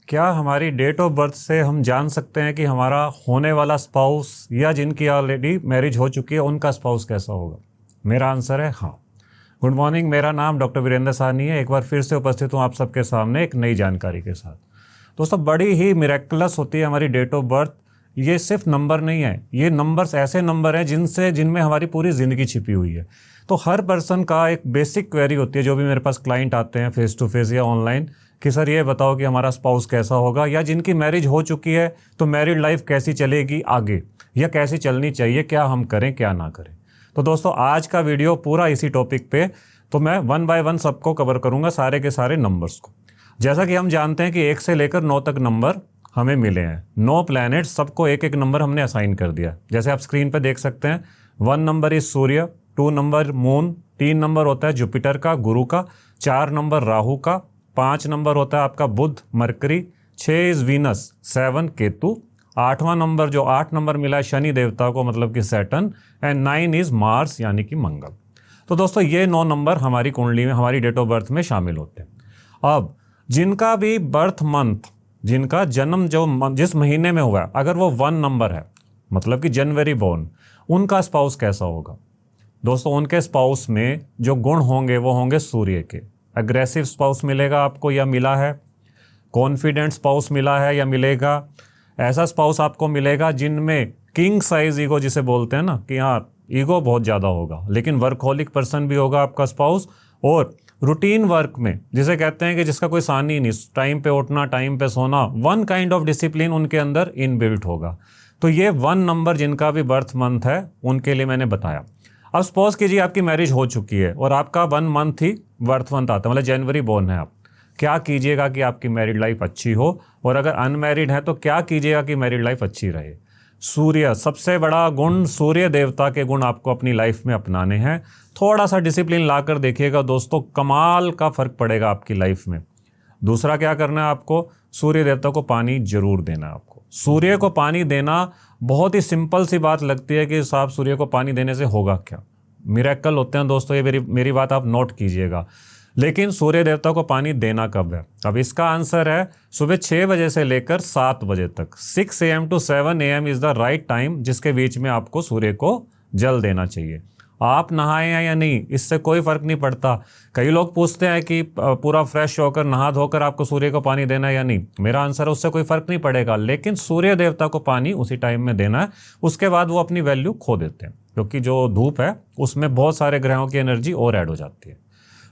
क्या हमारी date of birth से हम जान सकते हैं कि हमारा होने वाला स्पाउस या जिनकी ऑलरेडी मैरिज हो चुकी है उनका स्पाउस कैसा होगा? मेरा आंसर है हाँ। गुड मॉर्निंग, मेरा नाम डॉक्टर वीरेंद्र साहनी है। एक बार फिर से उपस्थित हूँ आप सबके सामने एक नई जानकारी के साथ। दोस्तों, बड़ी ही मिरेक्युलस होती है हमारी डेट ऑफ बर्थ। ये सिर्फ नंबर नहीं है, ये नंबर्स ऐसे नंबर हैं जिनमें हमारी पूरी ज़िंदगी छिपी हुई है। तो हर पर्सन का एक बेसिक क्वेरी होती है, जो भी मेरे पास क्लाइंट आते हैं फेस टू फेस या ऑनलाइन, कि सर ये बताओ कि हमारा स्पाउस कैसा होगा, या जिनकी मैरिज हो चुकी है तो मैरिड लाइफ कैसी चलेगी आगे, या कैसी चलनी चाहिए, क्या हम करें क्या ना करें। तो दोस्तों, आज का वीडियो पूरा इसी टॉपिक पे, तो मैं 1 बाय 1 सबको कवर करूंगा, सारे के सारे नंबर्स को। जैसा कि हम जानते हैं कि 1 से लेकर 9 तक नंबर हमें मिले हैं। 9 प्लैनेट, सबको एक एक नंबर हमने असाइन कर दिया। जैसे आप स्क्रीन पे देख सकते हैं, 1 number is Surya, 2 number moon, 3 number होता है जुपिटर का, गुरु का, 4 नंबर राहु का, 5 नंबर होता है आपका Budh Mercury, 6 is Venus, 7 Ketu, 8वां नंबर जो 8 नंबर मिला है शनि देवता को, मतलब कि सैटर्न, एंड 9 इज मार्स यानी कि मंगल। तो दोस्तों, ये 9 नंबर हमारी कुंडली में, हमारी डेट ऑफ बर्थ में शामिल होते हैं। अब जिनका भी बर्थ मंथ, जिनका जन्म जिस महीने में हुआ है, अगर वो 1 नंबर है, मतलब कि जनवरी बोर्न, उनका स्पाउस कैसा होगा? दोस्तों, उनके स्पाउस में जो गुण होंगे वो होंगे सूर्य के। अग्रेसिव स्पाउस मिलेगा आपको या मिला है, कॉन्फिडेंट स्पाउस मिला है या मिलेगा, ऐसा स्पाउस आपको मिलेगा जिनमें किंग साइज ईगो जिसे बोलते हैं ना, कि हाँ ईगो बहुत ज़्यादा होगा, लेकिन वर्कहोलिक पर्सन भी होगा आपका स्पाउस, और रूटीन वर्क में जिसे कहते हैं कि जिसका कोई सानी नहीं, टाइम पे उठना, टाइम पे सोना, वन काइंड ऑफ डिसिप्लिन उनके अंदर इनबिल्ट होगा। तो ये 1 नंबर जिनका भी बर्थ मंथ है उनके लिए मैंने बताया। अब सपोज कीजिए आपकी मैरिज हो चुकी है और आपका 1 मंथ ही बर्थ मंथ आता है, मतलब जनवरी बोर्न है आप। क्या कीजिएगा कि आपकी मैरिड लाइफ अच्छी हो, और अगर अनमैरिड है तो क्या कीजिएगा कि मैरिड लाइफ अच्छी रहे? सूर्य, सबसे बड़ा गुण, सूर्य देवता के गुण आपको अपनी लाइफ में अपनाने हैं। थोड़ा सा डिसिप्लिन लाकर देखिएगा दोस्तों, कमाल का फर्क पड़ेगा आपकी लाइफ में। दूसरा क्या करना है आपको? सूर्य देवता को पानी जरूर देना है आपको। सूर्य को पानी देना बहुत ही सिंपल सी बात लगती है कि साहब सूर्य को पानी देने से होगा क्या? मिरेकल होते हैं दोस्तों, ये मेरी बात आप नोट कीजिएगा। लेकिन सूर्य देवता को पानी देना कब है? अब इसका आंसर है सुबह 6 बजे से लेकर 7 बजे तक। 6 AM to 7 AM is the right time, जिसके बीच में आपको सूर्य को जल देना चाहिए। आप नहाएं या नहीं, इससे कोई फर्क नहीं पड़ता। कई लोग पूछते हैं कि पूरा फ्रेश होकर नहा धोकर आपको सूर्य को पानी देना है या नहीं। मेरा आंसर है उससे कोई फर्क नहीं पड़ेगा, लेकिन सूर्य देवता को पानी उसी टाइम में देना है। उसके बाद वो अपनी वैल्यू खो देते हैं, क्योंकि जो धूप है उसमें बहुत सारे ग्रहों की एनर्जी और ऐड हो जाती है।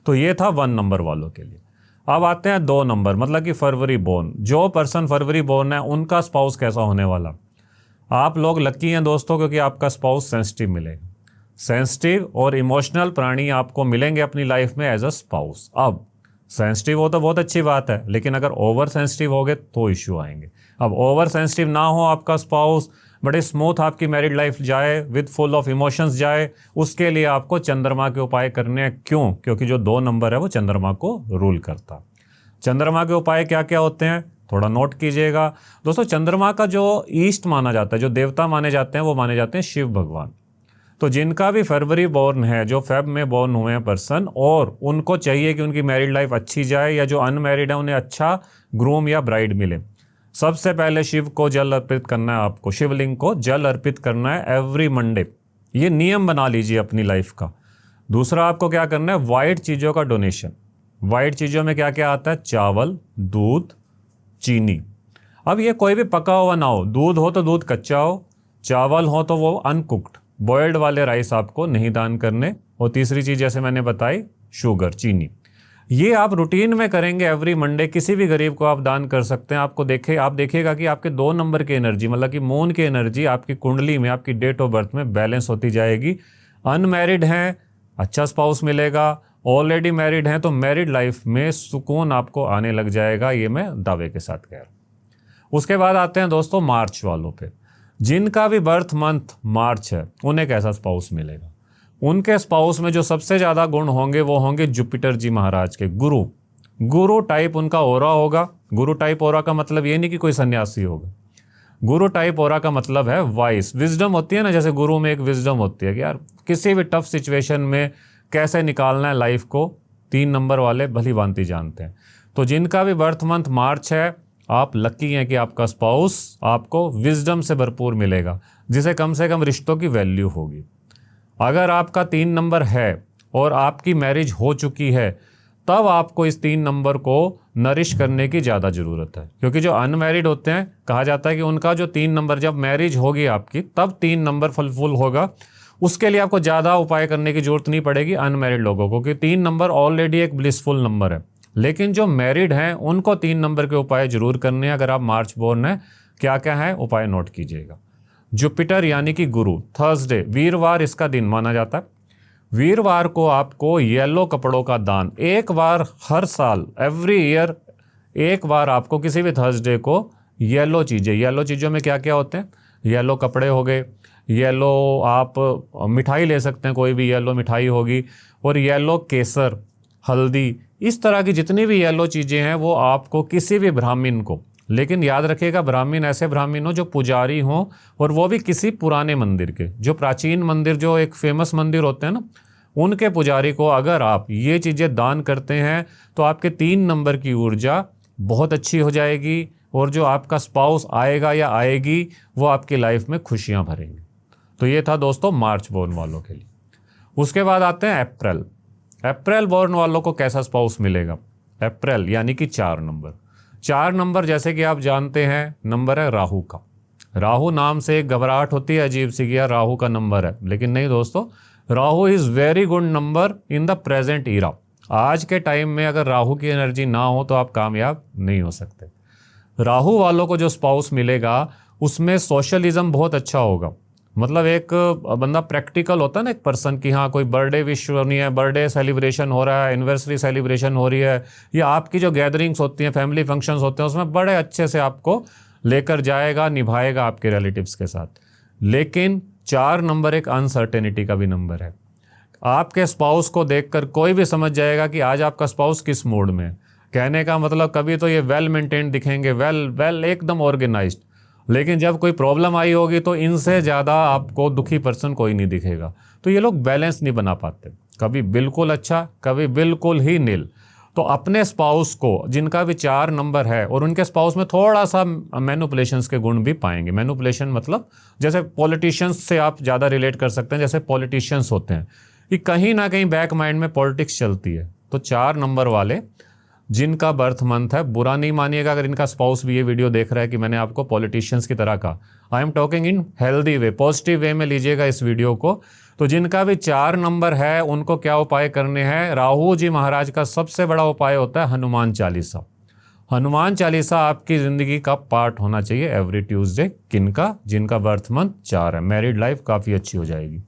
तो ये था 1 नंबर वालों के लिए। अब आते हैं 2 नंबर, मतलब कि फरवरी बोर्न। जो पर्सन फरवरी बोर्न है उनका स्पाउस कैसा होने वाला? आप लोग लकी हैं दोस्तों, क्योंकि आपका स्पाउस सेंसिटिव मिलेगा। सेंसिटिव और इमोशनल प्राणी आपको मिलेंगे अपनी लाइफ में एज अ स्पाउस। अब सेंसिटिव हो तो बहुत अच्छी बात है, लेकिन अगर ओवर सेंसिटिव हो गए तो इश्यू आएंगे। अब ओवर सेंसिटिव ना हो आपका स्पाउस, बड़े स्मूथ आपकी मैरिड लाइफ जाए, विद फुल ऑफ इमोशंस जाए, उसके लिए आपको चंद्रमा के उपाय करने हैं। क्यों? क्योंकि जो 2 नंबर है वो चंद्रमा को रूल करता। चंद्रमा के उपाय क्या क्या होते हैं, थोड़ा नोट कीजिएगा दोस्तों। चंद्रमा का जो ईस्ट माना जाता है, जो देवता माने जाते हैं, वो माने जाते हैं शिव भगवान। तो जिनका भी फरवरी बोर्न है, जो फेब में बोर्न हुए हैं पर्सन, और उनको चाहिए कि उनकी मैरिड लाइफ अच्छी जाए, या जो अनमैरिड है उन्हें अच्छा ग्रूम या ब्राइड मिले, सबसे पहले शिव को जल अर्पित करना है आपको। शिवलिंग को जल अर्पित करना है एवरी मंडे। ये नियम बना लीजिए अपनी लाइफ का। दूसरा आपको क्या करना है? वाइट चीज़ों का डोनेशन। वाइट चीज़ों में क्या क्या आता है? चावल, दूध, चीनी। अब ये कोई भी पका हुआ ना हो, दूध हो तो दूध कच्चा हो, चावल हो तो वो अनकुक्ड, बॉयल्ड वाले राइस आपको नहीं दान करने। और तीसरी चीज़ जैसे मैंने बताई, शुगर, चीनी। ये आप रूटीन में करेंगे एवरी मंडे। किसी भी गरीब को आप दान कर सकते हैं। आप देखिएगा कि आपके 2 नंबर की एनर्जी, मतलब कि मून की एनर्जी आपकी कुंडली में, आपकी डेट ऑफ बर्थ में बैलेंस होती जाएगी। अनमैरिड हैं, अच्छा स्पाउस मिलेगा। ऑलरेडी मैरिड हैं तो मैरिड लाइफ में सुकून आपको आने लग जाएगा। ये मैं दावे के साथ कह रहा हूँ। उसके बाद आते हैं दोस्तों मार्च वालों पे। जिनका भी बर्थ मंथ मार्च है उन्हें कैसा स्पाउस मिलेगा? उनके स्पाउस में जो सबसे ज़्यादा गुण होंगे वो होंगे जुपिटर जी महाराज के, गुरु टाइप उनका ओरा होगा। गुरु टाइप ओरा का मतलब ये नहीं कि कोई सन्यासी होगा। गुरु टाइप ओरा का मतलब है वाइस, विजडम होती है ना, जैसे गुरु में एक विजडम होती है कि यार किसी भी टफ सिचुएशन में कैसे निकालना है लाइफ को, 3 नंबर वाले भली भांति जानते हैं। तो जिनका भी बर्थ मंथ मार्च है, आप लकी हैं कि आपका स्पाउस आपको विजडम से भरपूर मिलेगा, जिसे कम से कम रिश्तों की वैल्यू होगी। अगर आपका 3 नंबर है और आपकी मैरिज हो चुकी है, तब आपको इस 3 नंबर को नरिश करने की ज़्यादा ज़रूरत है, क्योंकि जो अनमैरिड होते हैं कहा जाता है कि उनका जो 3 नंबर, जब मैरिज होगी आपकी तब 3 नंबर फुलफिल होगा। उसके लिए आपको ज़्यादा उपाय करने की जरूरत नहीं पड़ेगी अनमैरिड लोगों को, क्योंकि 3 नंबर ऑलरेडी एक ब्लिसफुल नंबर है। लेकिन जो मैरिड हैं उनको 3 नंबर के उपाय जरूर करने हैं। अगर आप मार्च बोर्न हैं, क्या क्या है उपाय नोट कीजिएगा। जुपिटर यानी कि गुरु, थर्सडे वीरवार इसका दिन माना जाता है। वीरवार को आपको येलो कपड़ों का दान, एक बार हर साल, एवरी ईयर एक बार आपको किसी भी थर्सडे को येलो चीज़ों में क्या क्या होते हैं, येलो कपड़े हो गए, येलो आप मिठाई ले सकते हैं, कोई भी येलो मिठाई होगी, और येलो केसर, हल्दी, इस तरह की जितनी भी येलो चीज़ें हैं वो आपको किसी भी ब्राह्मण को, लेकिन याद रखिएगा ब्राह्मण ऐसे ब्राह्मण हो जो पुजारी हों, और वो भी किसी पुराने मंदिर के, जो प्राचीन मंदिर, जो एक फेमस मंदिर होते हैं ना, उनके पुजारी को अगर आप ये चीज़ें दान करते हैं तो आपके 3 नंबर की ऊर्जा बहुत अच्छी हो जाएगी, और जो आपका स्पाउस आएगा या आएगी वो आपकी लाइफ में खुशियाँ भरेंगे। तो ये था दोस्तों मार्च बोर्न वालों के लिए। उसके बाद आते हैं अप्रैल। अप्रैल बोर्न वालों को कैसा स्पाउस मिलेगा। अप्रैल यानी कि 4 नंबर। 4 नंबर जैसे कि आप जानते हैं नंबर है राहु का। राहु नाम से एक घबराहट होती है अजीब सी कि यार राहु का नंबर है, लेकिन नहीं दोस्तों, Rahu is very good number in the present era. आज के टाइम में अगर राहु की एनर्जी ना हो तो आप कामयाब नहीं हो सकते। राहु वालों को जो स्पाउस मिलेगा उसमें सोशलिज्म बहुत अच्छा होगा। मतलब एक बंदा प्रैक्टिकल होता है ना, एक पर्सन की हाँ कोई बर्थडे विश होनी है, बर्थडे सेलिब्रेशन हो रहा है, एनिवर्सरी सेलिब्रेशन हो रही है, या आपकी जो गैदरिंग्स होती हैं, फैमिली फंक्शंस होते हैं, उसमें बड़े अच्छे से आपको लेकर जाएगा, निभाएगा आपके रिलेटिव्स के साथ। लेकिन 4 नंबर एक अनसर्टेनिटी का भी नंबर है। आपके स्पाउस को देखकर कोई भी समझ जाएगा कि आज आपका स्पाउस किस मूड में है। कहने का मतलब कभी तो ये वेल मेंटेन्ड दिखेंगे, वेल एकदम ऑर्गेनाइज्ड, लेकिन जब कोई प्रॉब्लम आई होगी तो इनसे ज़्यादा आपको दुखी पर्सन कोई नहीं दिखेगा। तो ये लोग बैलेंस नहीं बना पाते, कभी बिल्कुल अच्छा, कभी बिल्कुल ही नील। तो अपने स्पाउस को जिनका भी 4 नंबर है और उनके स्पाउस में थोड़ा सा मैनिपुलेशंस के गुण भी पाएंगे। मैनिपुलेशन मतलब जैसे पॉलिटिशियंस से आप ज़्यादा रिलेट कर सकते हैं। जैसे पॉलिटिशियंस होते हैं कि कहीं ना कहीं बैक माइंड में पॉलिटिक्स चलती है। तो 4 नंबर वाले जिनका बर्थ मंथ है, बुरा नहीं मानिएगा अगर इनका स्पाउस भी ये वीडियो देख रहा है कि मैंने आपको पॉलिटिशियंस की तरह कहा। I am talking in healthy way, positive way में लीजिएगा इस वीडियो को। तो जिनका भी 4 नंबर है उनको क्या उपाय करने हैं। राहु जी महाराज का सबसे बड़ा उपाय होता है हनुमान चालीसा। हनुमान चालीसा आपकी ज़िंदगी का पार्ट होना चाहिए एवरी ट्यूसडे। किनका? जिनका बर्थ मंथ 4 है। मैरिड लाइफ काफ़ी अच्छी हो जाएगी।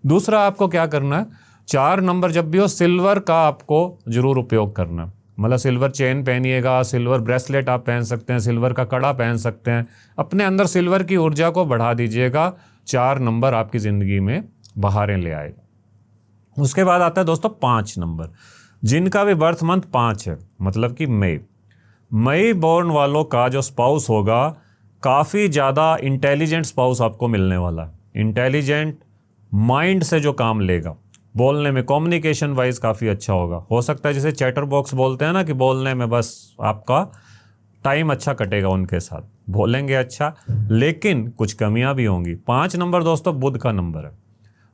दूसरा आपको क्या करना है, 4 नंबर जब भी हो सिल्वर का आपको जरूर उपयोग करना है। मतलब सिल्वर चेन पहनिएगा, सिल्वर ब्रेसलेट आप पहन सकते हैं, सिल्वर का कड़ा पहन सकते हैं। अपने अंदर सिल्वर की ऊर्जा को बढ़ा दीजिएगा। 4 नंबर आपकी ज़िंदगी में बहारें ले आएगा। उसके बाद आता है दोस्तों 5 नंबर, जिनका भी बर्थ मंथ 5 है, मतलब कि मई बोर्न वालों का जो स्पाउस होगा काफ़ी ज़्यादा इंटेलिजेंट स्पाउस आपको मिलने वाला है। इंटेलिजेंट माइंड से जो काम लेगा, बोलने में कम्युनिकेशन वाइज काफ़ी अच्छा होगा। हो सकता है जैसे चैटर बॉक्स बोलते हैं ना कि बोलने में बस आपका टाइम अच्छा कटेगा, उनके साथ बोलेंगे अच्छा, लेकिन कुछ कमियां भी होंगी। 5 नंबर दोस्तों बुध का नंबर है।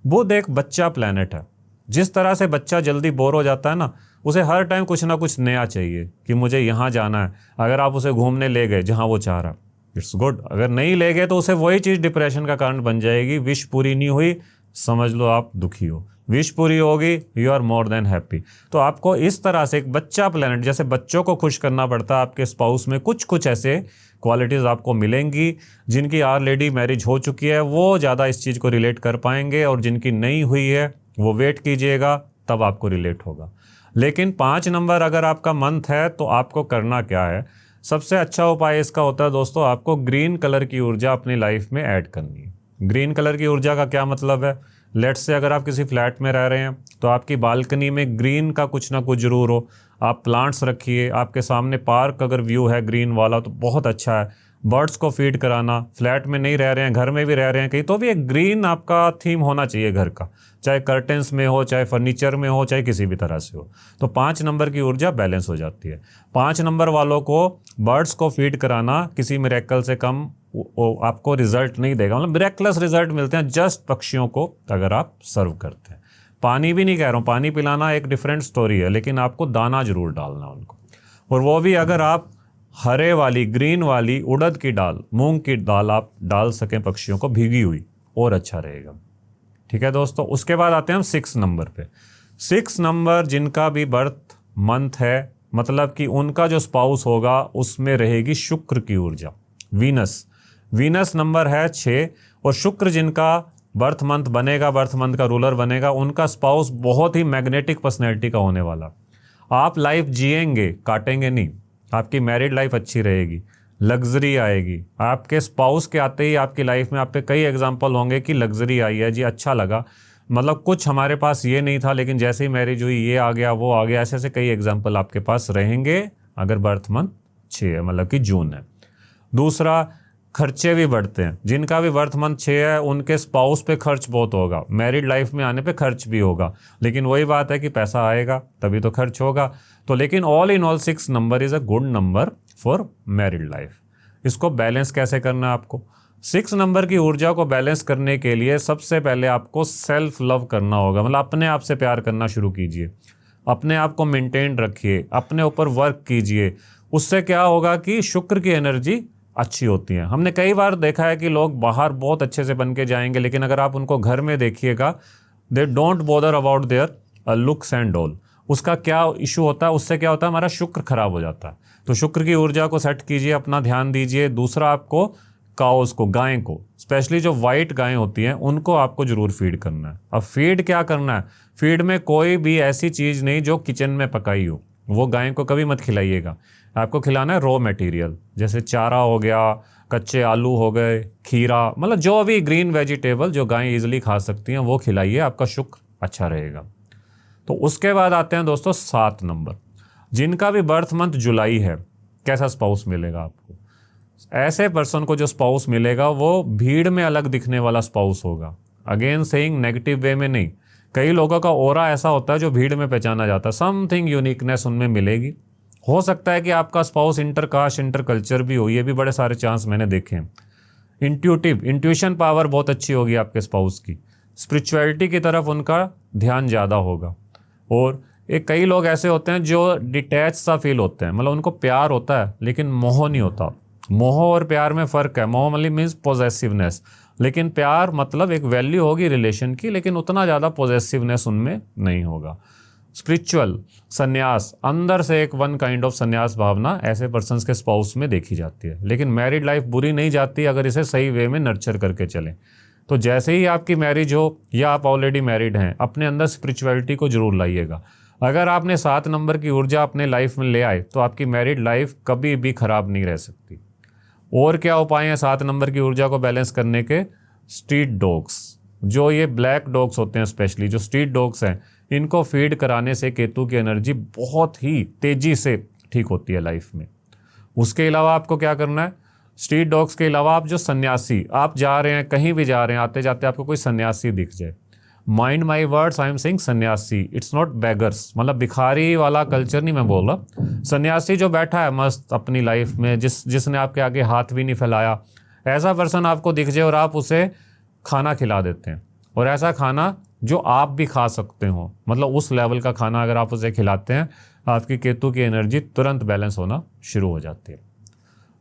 बुध एक बच्चा प्लैनेट है। जिस तरह से बच्चा जल्दी बोर हो जाता है ना, उसे हर टाइम कुछ ना कुछ नया चाहिए कि मुझे यहाँ जाना है। अगर आप उसे घूमने ले गए जहाँ वो चाह रहा है, इट्स गुड। अगर नहीं ले गए तो उसे वही चीज़ डिप्रेशन का कारण बन जाएगी। विश पूरी नहीं हुई, समझ लो आप दुखी हो। विश पूरी होगी, you are more than happy. तो आपको इस तरह से एक बच्चा प्लैनेट, जैसे बच्चों को खुश करना पड़ता है, आपके स्पाउस में कुछ कुछ ऐसे क्वालिटीज़ आपको मिलेंगी। जिनकी ऑलरेडी मैरिज हो चुकी है वो ज़्यादा इस चीज़ को रिलेट कर पाएंगे, और जिनकी नहीं हुई है वो वेट कीजिएगा, तब आपको रिलेट होगा। लेकिन 5 नंबर अगर आपका मंथ है तो आपको करना क्या है, सबसे अच्छा उपाय इसका होता है दोस्तों, आपको ग्रीन कलर की ऊर्जा अपनी लाइफ में ऐड करनी है। ग्रीन कलर की ऊर्जा का क्या मतलब है, लेट्स से अगर आप किसी फ्लैट में रह रहे हैं तो आपकी बालकनी में ग्रीन का कुछ ना कुछ जरूर हो। आप प्लांट्स रखिए, आपके सामने पार्क अगर व्यू है ग्रीन वाला तो बहुत अच्छा है। बर्ड्स को फीड कराना, फ्लैट में नहीं रह रहे हैं, घर में भी रह रहे हैं कहीं, तो भी एक ग्रीन आपका थीम होना चाहिए घर का, चाहे कर्टेंस में हो, चाहे फर्नीचर में हो, चाहे किसी भी तरह से हो। तो 5 नंबर की ऊर्जा बैलेंस हो जाती है। 5 नंबर वालों को बर्ड्स को फीड कराना किसी मिरेकल से कम आपको रिजल्ट नहीं देगा, मतलब मिरेकलस रिजल्ट मिलते हैं जस्ट पक्षियों को अगर आप सर्व करते हैं। पानी भी नहीं कह रहा हूँ, पानी पिलाना एक डिफरेंट स्टोरी है, लेकिन आपको दाना जरूर डालना उनको, और वो भी अगर आप हरे वाली ग्रीन वाली उड़द की दाल, मूंग की दाल आप डाल सकें पक्षियों को भीगी हुई, और अच्छा रहेगा। ठीक है दोस्तों, उसके बाद आते हैं हम 6 नंबर पे। 6 नंबर जिनका भी बर्थ मंथ है, मतलब कि उनका जो स्पाउस होगा उसमें रहेगी शुक्र की ऊर्जा, वीनस नंबर है 6, और शुक्र जिनका बर्थ मंथ बनेगा, बर्थ मंथ का रूलर बनेगा, उनका स्पाउस बहुत ही मैग्नेटिक पर्सनैलिटी का होने वाला। आप लाइफ जिएंगे, काटेंगे नहीं, आपकी मैरिड लाइफ अच्छी रहेगी, लग्जरी आएगी। आपके स्पाउस के आते ही आपकी लाइफ में आप पे कई एग्जांपल होंगे कि लग्जरी आई है जी, अच्छा लगा, मतलब कुछ हमारे पास ये नहीं था लेकिन जैसे ही मैरिज हुई ये आ गया, वो आ गया, ऐसे ऐसे कई एग्जांपल आपके पास रहेंगे अगर बर्थ मंथ 6 है, मतलब कि जून है। दूसरा, खर्चे भी बढ़ते हैं, जिनका भी बर्थ मंथ 6 है उनके स्पाउस पे खर्च बहुत होगा, मैरिड लाइफ में आने पे खर्च भी होगा, लेकिन वही बात है कि पैसा आएगा तभी तो खर्च होगा। तो लेकिन all in all 6 number is a good number for married life. इसको बैलेंस कैसे करना है आपको? 6 नंबर की ऊर्जा को बैलेंस करने के लिए सबसे पहले आपको सेल्फ लव करना होगा, मतलब अपने आप से प्यार करना शुरू कीजिए, अपने आप को मेंटेन रखिए, अपने ऊपर वर्क कीजिए। उससे क्या होगा कि शुक्र की एनर्जी अच्छी होती है। हमने कई बार देखा है कि लोग बाहर बहुत अच्छे से बन के जाएंगे, लेकिन अगर आप उनको घर में देखिएगा, they don't bother about their looks and all. उसका क्या इशू होता है, उससे क्या होता है, हमारा शुक्र खराब हो जाता है। तो शुक्र की ऊर्जा को सेट कीजिए, अपना ध्यान दीजिए। दूसरा, आपको काउस को, गाय को, स्पेशली जो वाइट गायें होती हैं उनको आपको जरूर फीड करना है। अब फीड क्या करना है? फीड में कोई भी ऐसी चीज़ नहीं जो किचन में पकाई हो, वो गाय को कभी मत खिलाइएगा। आपको खिलाना है रॉ मटेरियल, जैसे चारा हो गया, कच्चे आलू हो गए, खीरा, मतलब जो भी ग्रीन वेजिटेबल जो गाय इजीली खा सकती हैं वो खिलाइए, आपका शुक्र अच्छा रहेगा। तो उसके बाद आते हैं दोस्तों 7 नंबर, जिनका भी बर्थ मंथ जुलाई है। कैसा स्पाउस मिलेगा आपको? ऐसे पर्सन को जो स्पाउस मिलेगा वो भीड़ में अलग दिखने वाला स्पाउस होगा। अगेन सेइंग, नेगेटिव वे में नहीं। कई लोगों का ऑरा ऐसा होता है जो भीड़ में पहचाना जाता है, समथिंग यूनिकनेस उनमें मिलेगी। हो सकता है कि आपका स्पाउस इंटरकास्ट, इंटर कल्चर भी हो, ये भी बड़े सारे चांस मैंने देखे हैं। इंट्यूशन पावर बहुत अच्छी होगी आपके स्पाउस की, स्पिरिचुअलिटी की तरफ उनका ध्यान ज़्यादा होगा। और एक कई लोग ऐसे होते हैं जो डिटैच सा फील होते हैं, मतलब उनको प्यार होता है लेकिन मोह नहीं होता। मोह और प्यार में फ़र्क है। मोह मतलब मीन्स पॉजेसिवनेस, लेकिन प्यार मतलब एक वैल्यू होगी रिलेशन की, लेकिन उतना ज़्यादा पॉजेसिवनेस उनमें नहीं होगा। स्पिरिचुअल संन्यास, अंदर से एक वन काइंड ऑफ संन्यास भावना ऐसे पर्सन्स के स्पाउस में देखी जाती है। लेकिन मैरिड लाइफ बुरी नहीं जाती अगर इसे सही वे में नर्चर करके चलें। तो जैसे ही आपकी मैरिज हो या आप ऑलरेडी मैरिड हैं, अपने अंदर स्पिरिचुअलिटी को जरूर लाइएगा। अगर आपने 7 नंबर की ऊर्जा अपने लाइफ में ले आए तो आपकी मैरिड लाइफ कभी भी खराब नहीं रह सकती। और क्या उपाय हैं 7 नंबर की ऊर्जा को बैलेंस करने के? स्ट्रीट डॉग्स, जो ये ब्लैक डॉग्स होते हैं, स्पेशली जो स्ट्रीट डॉग्स हैं, इनको फीड कराने से केतु की एनर्जी बहुत ही तेज़ी से ठीक होती है लाइफ में। उसके अलावा आपको क्या करना है? स्ट्रीट डॉग्स के अलावा आप जो सन्यासी, आप जा रहे हैं कहीं भी जा रहे हैं, आते जाते आपको कोई सन्यासी दिख जाए, mind my words, I am saying सन्यासी, इट्स नॉट बेगर्स, मतलब भिखारी वाला कल्चर नहीं मैं बोल रहा। सन्यासी जो बैठा है मस्त अपनी लाइफ में, जिसने आपके आगे हाथ भी नहीं फैलाया, ऐसा पर्सन आपको दिख जाए और आप उसे खाना खिला देते हैं, और ऐसा खाना जो आप भी खा सकते हो, मतलब उस लेवल का खाना अगर आप उसे खिलाते हैं, आपकी केतु की एनर्जी तुरंत बैलेंस होना शुरू हो जाती है।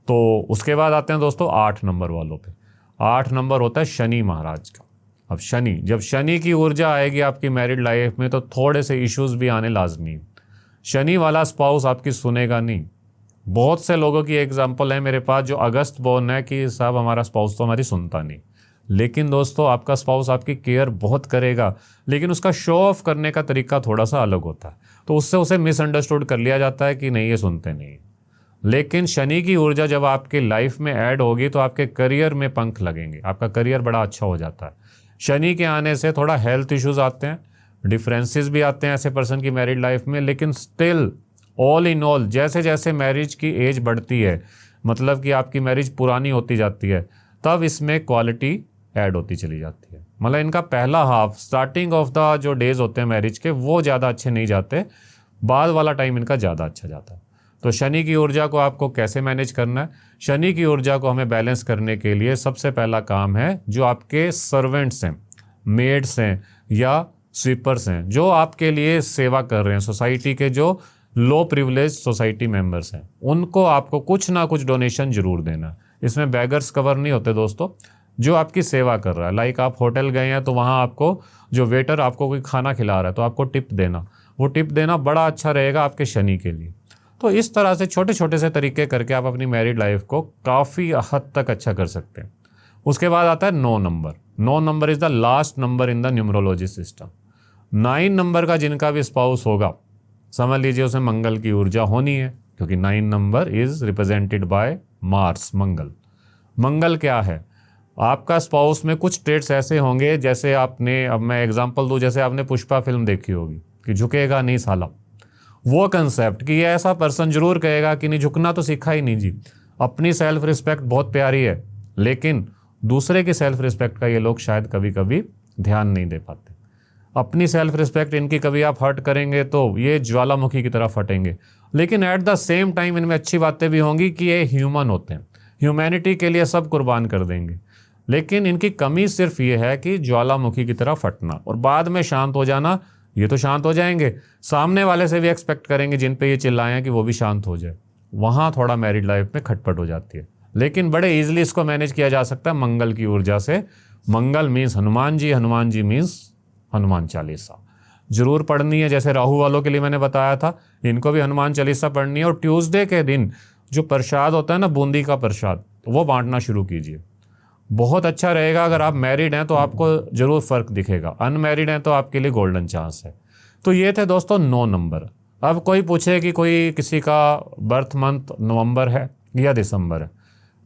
तो उसके बाद आते हैं दोस्तों 8 नंबर वालों पे। 8 नंबर होता है शनि महाराज का। अब शनि, जब शनि की ऊर्जा आएगी आपकी मैरिड लाइफ में तो थोड़े से इश्यूज भी आने लाजमी। शनि वाला स्पाउस आपकी सुनेगा नहीं। बहुत से लोगों की एग्जांपल है मेरे पास जो अगस्त बोर्न है कि साहब हमारा स्पाउस तो हमारी सुनता नहीं। लेकिन दोस्तों आपका स्पाउस आपकी केयर बहुत करेगा, लेकिन उसका शो ऑफ करने का तरीका थोड़ा सा अलग होता है, तो उससे उसे मिसअंडरस्टूड कर लिया जाता है कि नहीं ये सुनते नहीं। लेकिन शनि की ऊर्जा जब आपकी लाइफ में ऐड होगी तो आपके करियर में पंख लगेंगे, आपका करियर बड़ा अच्छा हो जाता है। शनि के आने से थोड़ा हेल्थ इश्यूज आते हैं, डिफरेंसेस भी आते हैं ऐसे पर्सन की मैरिड लाइफ में, लेकिन स्टिल ऑल इन ऑल जैसे जैसे मैरिज की एज बढ़ती है, मतलब कि आपकी मैरिज पुरानी होती जाती है, तब इसमें क्वालिटी ऐड होती चली जाती है। मतलब इनका पहला हाफ, स्टार्टिंग ऑफ द जो डेज होते हैं मैरिज के, वो ज़्यादा अच्छे नहीं जाते, बाद वाला टाइम इनका ज़्यादा अच्छा जाता है। तो शनि की ऊर्जा को आपको कैसे मैनेज करना है? शनि की ऊर्जा को हमें बैलेंस करने के लिए सबसे पहला काम है, जो आपके सर्वेंट्स हैं, मेड्स हैं या स्वीपर्स हैं, जो आपके लिए सेवा कर रहे हैं, सोसाइटी के जो लो प्रिविलेज सोसाइटी मेंबर्स हैं, उनको आपको कुछ ना कुछ डोनेशन जरूर देना। इसमें बैगर्स कवर नहीं होते दोस्तों, जो आपकी सेवा कर रहा है। लाइक आप होटल गए हैं तो वहाँ आपको जो वेटर आपको कोई खाना खिला रहा है तो आपको टिप देना, वो टिप देना बड़ा अच्छा रहेगा आपके शनि के लिए। तो इस तरह से छोटे छोटे से तरीके करके आप अपनी मैरिड लाइफ को काफ़ी हद तक अच्छा कर सकते हैं। उसके बाद आता है 9 number. 9 number is the last number in the numerology system. 9 number का जिनका भी स्पाउस होगा, समझ लीजिए उसमें मंगल की ऊर्जा होनी है, क्योंकि 9 number is represented by Mars, Mangal. Mangal क्या है? आपका स्पाउस में कुछ ट्रेट्स ऐसे होंगे, जैसे आपने, अब मैं एग्जांपल दूं, जैसे आपने पुष्पा फिल्म देखी होगी कि झुकेगा नहीं साला, वो कंसेप्ट कि ये ऐसा पर्सन जरूर कहेगा कि नहीं झुकना तो सीखा ही नहीं जी। अपनी सेल्फ रिस्पेक्ट बहुत प्यारी है, लेकिन दूसरे की सेल्फ रिस्पेक्ट का ये लोग शायद कभी कभी ध्यान नहीं दे पाते। अपनी सेल्फ रिस्पेक्ट इनकी कभी आप हर्ट करेंगे तो ये ज्वालामुखी की तरह फटेंगे, लेकिन एट द सेम टाइम इनमें अच्छी बातें भी होंगी कि ये ह्यूमन होते हैं, ह्यूमैनिटी के लिए सब कुर्बान कर देंगे। लेकिन इनकी कमी सिर्फ ये है कि ज्वालामुखी की तरह फटना और बाद में शांत हो जाना। ये तो शांत हो जाएंगे, सामने वाले से भी एक्सपेक्ट करेंगे जिन पे ये चिल्लाए हैं कि वो भी शांत हो जाए। वहाँ थोड़ा मैरिड लाइफ में खटपट हो जाती है, लेकिन बड़े ईजिली इसको मैनेज किया जा सकता है मंगल की ऊर्जा से। मंगल मीन्स हनुमान जी, हनुमान जी मीन्स हनुमान चालीसा जरूर पढ़नी है। जैसे राहु वालों के लिए मैंने बताया था, इनको भी हनुमान चालीसा पढ़नी है। और ट्यूसडे के दिन जो प्रसाद होता है ना, बूंदी का प्रसाद, वो बांटना शुरू कीजिए, बहुत अच्छा रहेगा। अगर आप मैरिड हैं तो आपको जरूर फर्क दिखेगा, अनमैरिड हैं तो आपके लिए गोल्डन चांस है। तो ये थे दोस्तों 9 नंबर। अब कोई पूछे कि कोई किसी का बर्थ मंथ नवंबर है या दिसंबर है,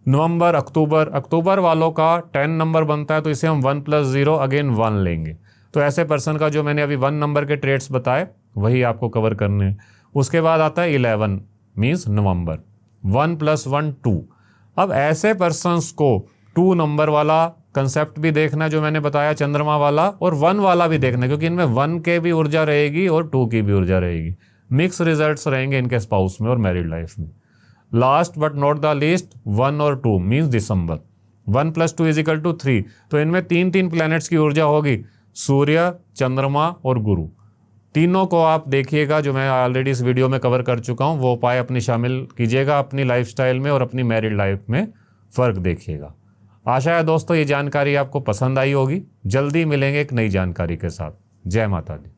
नवंबर, अक्टूबर, अक्टूबर वालों का 10 नंबर बनता है, तो इसे हम 1 + 0 अगेन 1 लेंगे। तो ऐसे पर्सन का जो मैंने अभी 1 नंबर के ट्रेड्स बताए वही आपको कवर करने हैं। उसके बाद आता है 11 मीन्स नवंबर, 1 + 1 2। अब ऐसे पर्सन्स को 2 नंबर वाला कंसेप्ट भी देखना जो मैंने बताया चंद्रमा वाला, और 1 वाला भी देखना, क्योंकि इनमें 1 के भी ऊर्जा रहेगी और 2 की भी ऊर्जा रहेगी। मिक्स रिजल्ट्स रहेंगे इनके स्पाउस में और मैरिड लाइफ में। Last but not the least 1 और 2 मीन्स दिसंबर, 1 + 2 = 3। तो इनमें 3 प्लैनेट्स की ऊर्जा होगी, सूर्य, चंद्रमा और गुरु। तीनों को आप देखिएगा, जो मैं ऑलरेडी इस वीडियो में कवर कर चुका हूँ, वो उपाय अपनी शामिल कीजिएगा अपनी लाइफस्टाइल में और अपनी मैरिड लाइफ में फ़र्क देखिएगा। आशा है दोस्तों ये जानकारी आपको पसंद आई होगी। जल्दी मिलेंगे एक नई जानकारी के साथ। जय माता दी।